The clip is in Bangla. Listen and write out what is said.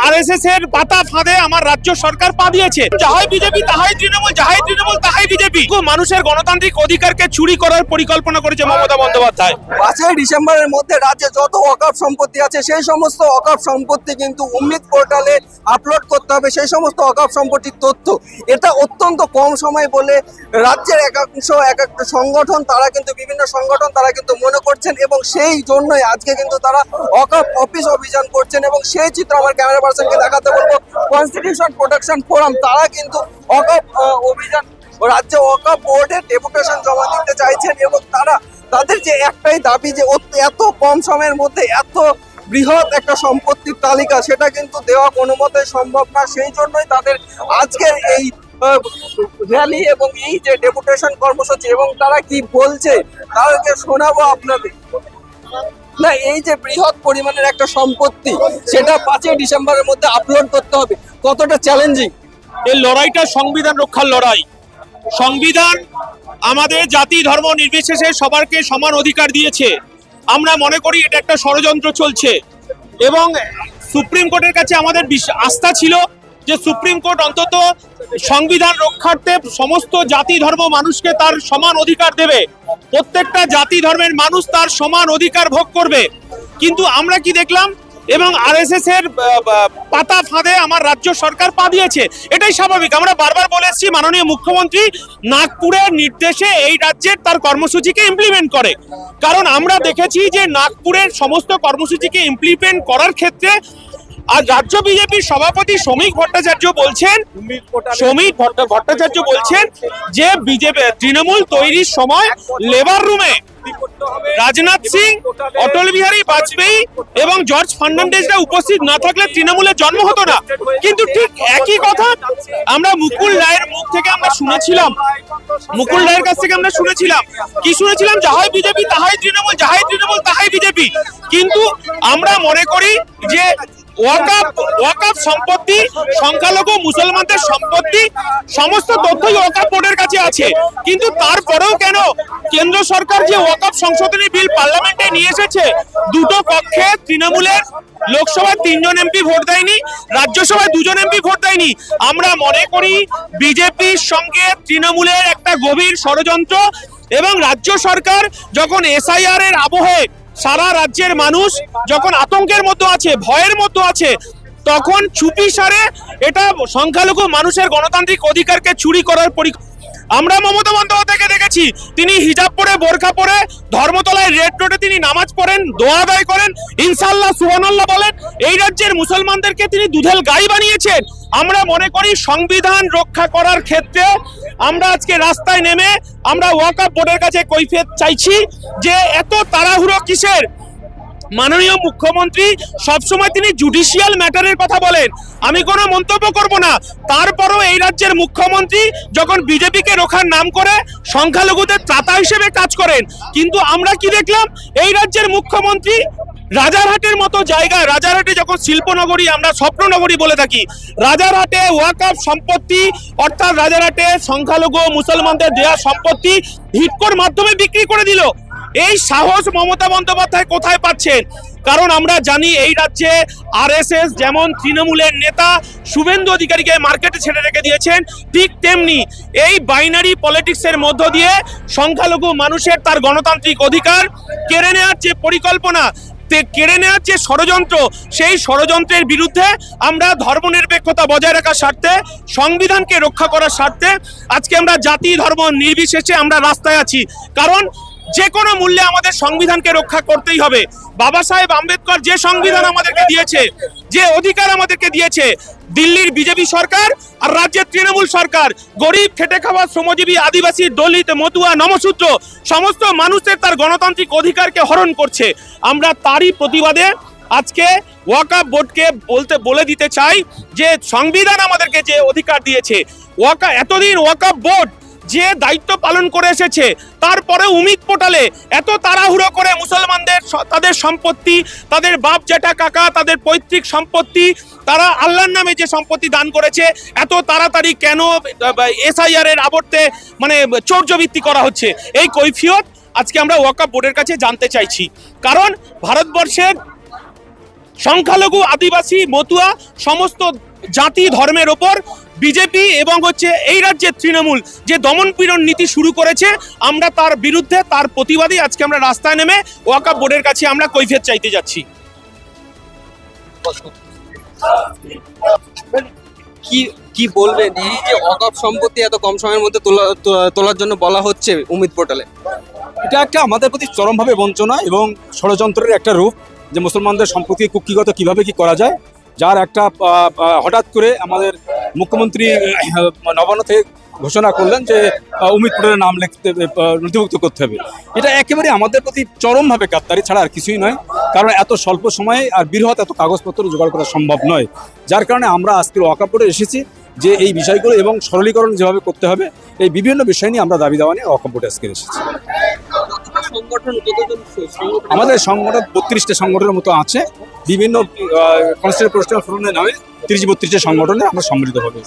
আরএসএস এর পাতা ফাঁদে আমার রাজ্য সরকার পা দিয়েছে। যাহাই বিজেপি তাহাই তৃণমূল, যাহাই তৃণমূল তাহাই বিজেপি। মানুষের গণতান্ত্রিক অধিকারকে চুরি করার পরিকল্পনা করেছে মমতা বন্দ্যোপাধ্যায়। 5ই ডিসেম্বরের মধ্যে রাজ্যে যত ওয়াকফ সম্পত্তি আছে সেই সমস্ত ওয়াকফ সম্পত্তি কিন্তু উম্মিদ পোর্টালে আপলোড করতে হবে, সেই সমস্ত ওয়াকফ সম্পত্তির তথ্য। এটা অত্যন্ত কম সময় বলে রাজ্যের একাংশ এক একটা সংগঠন তারা কিন্তু বিভিন্ন সংগঠন তারা কিন্তু মনে করছেন, এবং সেই জন্যই আজকে কিন্তু তারা ওয়াকফ অফিস অভিযান করছেন। এবং সেই চিত্র আমার ক্যামেরা পার্সনকে দেখাতে বলবো। কনস্টিটিউশন প্রোটেকশন ফোরাম তারা কিন্তু ওয়াকফ অভিযান রাজ্য ওয়াকফ বোর্ডে ডেপুটেশন জমা দিতে চাইছেন, এবং তাদের যে একটাই দাবি যে এত কম সময়ের মধ্যে এত বৃহৎ একটা সম্পত্তির তালিকা সেটা কিন্তু দেওয়া কোনো মতে সম্ভব না। সেই জন্যই তাদের আজকের এই র্যালি এবং এই যে ডেপুটেশন কর্মসূচি, এবং তারা কি বলছে তাদেরকে শোনাবো আপনাদের। না, এই যে বৃহৎ পরিমাণের একটা সম্পত্তি সেটা 5ই ডিসেম্বরের মধ্যে আপলোড করতে হবে, কতটা চ্যালেঞ্জিং? এই লড়াইটা সংবিধান রক্ষার লড়াই। সংবিধান আমাদের জাতি ধর্ম নির্বিশেষে সবারকে সমান অধিকার দিয়েছে। আমরা মনে করি এটা একটা ষড়যন্ত্র চলছে, এবং সুপ্রিম কোর্টের কাছে আমাদের আস্থা ছিল যে সুপ্রিম কোর্ট অন্তত সংবিধান রক্ষার্থে সমস্ত জাতি ধর্ম মানুষকে তার সমান অধিকার দেবে, প্রত্যেকটা জাতি ধর্মের মানুষ তার সমান অধিকার ভোগ করবে। কিন্তু আমরা কি দেখলাম, এবং আরএসএস এর পাতা ফাঁদে আমার রাজ্য সরকার পা দিয়েছে। এটাই স্বাভাবিক। আমরা বারবার বলে এসেছি মাননীয় মুখ্যমন্ত্রী নাগপুরের নির্দেশে এই রাজ্যের তার কর্মসূচিকে ইমপ্লিমেন্ট করে, কারণ আমরা দেখেছি যে নাগপুরের সমস্ত কর্মসূচিকে ইমপ্লিমেন্ট করার ক্ষেত্রে আর রাজ্য বিজেপির সভাপতি শ্রমিক ভট্টাচার্য বলছেন যে বিজেপি তৃণমূল তৈরির সময় লেবার রুমে রাজনাথ সিং, অটল বিহারী বাজপেয়ী এবং জর্জ ফার্নান্ডেজরা উপস্থিত না থাকলে তৃণমূলের জন্ম হতো না। কিন্তু ঠিক একই কথা আমরা মুকুল রায়ের মুখ থেকে আমরা শুনেছিলাম, মুকুল রায়ের কাছ থেকে আমরা শুনেছিলাম কি শুনেছিলাম, যাহাই বিজেপি তাহাই তৃণমূল, যাহাই তৃণমূল তাহাই বিজেপি। কিন্তু আমরা মনে করি যে ওয়াকফ সম্পত্তি, সংখ্যালঘু মুসলমানদের সম্পত্তি, সমস্ত তথ্যই ওয়াকফ বোর্ডের কাছে আছে। কিন্তু তারপরেও কেন কেন্দ্র সরকার যে ওয়াকফ সংশোধনী বিল পার্লামেন্টে নিয়ে এসেছে, দুটো পক্ষে তৃণমূলের লোকসভায় 3 জন এমপি ভোট দেয়নি, রাজ্যসভায় 2 জন এমপি ভোট দেয়নি। আমরা মনে করি বিজেপির সঙ্গে তৃণমূলের একটা গভীর ষড়যন্ত্র, এবং রাজ্য সরকার যখন এসআইআর এর আবহে সারা রাজ্যের মানুষ যখন আতঙ্কের মধ্যে আছে, ভয়ের মধ্যে আছে, তখন চুপি সারে এটা সংখ্যালঘু মানুষের গণতান্ত্রিক অধিকারকে চুরি করার আমরা মমতা বন্দ্যোপাধ্যায়কে দেখেছি, তিনি হিজাব পরে বোরকা পরে ধর্মতলায় রেড রোডে তিনি নামাজ পড়েন, দোয়া আদায় করেন, ইনশাআল্লাহ সুবহানাল্লাহ বলেন। এই রাজ্যের মুসলমানদেরকে তিনি দুধেল গাই বানিয়েছেন। আমরা মনে করি সংবিধান রক্ষা করার ক্ষেত্রে আমরা আজকে রাস্তায় নেমে আমরা ওয়াকফ বোর্ডের কাছে কৈফিয়ত চাইছি যে এত তাড়াহুড়ো কিসের। মাননীয় মুখ্যমন্ত্রী সবসময় তিনি জুডিশিয়াল ম্যাটারের কথা বলেন, আমি কোনো মন্তব্য করব না। তারপরও এই রাজ্যের মুখ্যমন্ত্রী যখন বিজেপিকে রক্ষার নাম করে সংখ্যালঘুদের ত্রাতা হিসেবে কাজ করেন। কিন্তু আমরা কি দেখলাম, এই রাজ্যের মুখ্যমন্ত্রী রাজারহাটের মতো জায়গা, রাজারহাটে যখন শিল্পনগরী আমরা স্বপ্ননগরী বলে থাকি, রাজারহাটে ওয়াকফ সম্পত্তি অর্থাৎ রাজারহাটে সংখ্যালঘু মুসলমানদের দেওয়া সম্পত্তি হিডকোর মাধ্যমে বিক্রি করে দিল। এই সাহস মমতা বন্দ্যোপাধ্যায় কোথায় পাচ্ছেন? কারণ আমরা জানি এই রাজ্যে আরএসএস যেমন তৃণমূলের নেতা শুভেন্দু অধিকারীকে মার্কেটে ছেড়ে রেখে দিয়েছেন, ঠিক তেমনি এই বাইনারি পলিটিক্সের মধ্য দিয়ে সংখ্যালঘু মানুষের তার গণতান্ত্রিক অধিকার কেড়ে নেওয়ার যে পরিকল্পনা, কেড়ে নেওয়ার যে ষড়যন্ত্র, সেই ষড়যন্ত্রের বিরুদ্ধে আমরা ধর্মনিরপেক্ষতা বজায় রাখার স্বার্থে, সংবিধানকে রক্ষা করার স্বার্থে আজকে আমরা জাতি ধর্ম নির্বিশেষে আমরা রাস্তায় আছি। কারণ যে কোনো মূল্যে আমাদের সংবিধানকে রক্ষা করতেই হবে। বাবা সাহেব আম্বেদকর যে সংবিধান আমাদেরকে দিয়েছে, যে অধিকার আমাদেরকে দিয়েছে, দিল্লির বিজেপি সরকার আর রাজ্যের তৃণমূল সরকার গরিব, খেটে খাওয়া, শ্রমজীবী, আদিবাসী, দলিত, মতুয়া, নমশূদ্র সমস্ত মানুষের তার গণতান্ত্রিক অধিকারকে হরণ করছে। আমরা তারই প্রতিবাদে আজকে ওয়াকফ বোর্ডকে বলে দিতে চাই যে সংবিধান আমাদেরকে যে অধিকার দিয়েছে, এতদিন ওয়াকফ বোর্ড যে দায়িত্ব পালন করে এসেছে, তারপরে উমিদ পোর্টালে এত তাড়াহুড়ো করে মুসলমানদের তাদের সম্পত্তি, তাদের বাপ জ্যাঠা কাকা, তাদের পৈতৃক সম্পত্তি, তারা আল্লাহর নামে যে সম্পত্তি দান করেছে, এত তাড়াতাড়ি কেন এসআইআর এর আবর্তে মানে চৌর্যবৃত্তি করা হচ্ছে? এই কৈফিয়ত আজকে আমরা ওয়াকফ বোর্ডের কাছে জানতে চাইছি। কারণ ভারতবর্ষের সংখ্যালঘু, আদিবাসী, মতুয়া সমস্ত জাতি ধর্মের ওপর বিজেপি এবং এই রাজ্যের তৃণমূল যে দমনপীড়ন নীতি শুরু করেছে, আমরা তার বিরুদ্ধে, তার প্রতিবাদী আজকে আমরা রাস্তায় নেমে ওয়াকফ বোর্ডের কাছে আমরা কৈফিয়ত চাইতে যাচ্ছি। কি বলবেন এই যে ওয়াকফ সম্পত্তি এত কম সময়ের মধ্যে তোলার জন্য বলা হচ্ছে উম্মিদ পোর্টালে? এটা একটা আমাদের প্রতি চরমভাবে বঞ্চনা এবং ষড়যন্ত্রের একটা রূপ, যে মুসলমানদের সম্পত্তি কুক্ষিগত কিভাবে কি করা যায়, যার একটা হঠাৎ করে আমাদের মুখ্যমন্ত্রী নবান্ন থেকে ঘোষণা করলেন যে উম্মিদ পোর্টালের নাম লিখতে নথিভুক্ত করতে হবে। এটা একেবারে আমাদের প্রতি চরমভাবে গাদ্দারি ছাড়া আর কিছুই নয়, কারণ এত স্বল্প সময়ে আর বৃহৎ এত কাগজপত্র জোগাড় করা সম্ভব নয়। যার কারণে আমরা আজকের ওয়াকফ বোর্ডে এসেছি যে এই বিষয়গুলো এবং সরলীকরণ যেভাবে করতে হবে, এই বিভিন্ন বিষয় নিয়ে আমরা দাবি দাওয়া নিয়ে ওয়াকফ বোর্ডে আজকে এসেছি। আমাদের সংগঠন 32টা সংগঠনের মতো আছে, বিভিন্ন কনস্টিটিউশনাল ফোরামের নামে 30-32টা সংগঠনে আমরা সম্মিলিত হবে।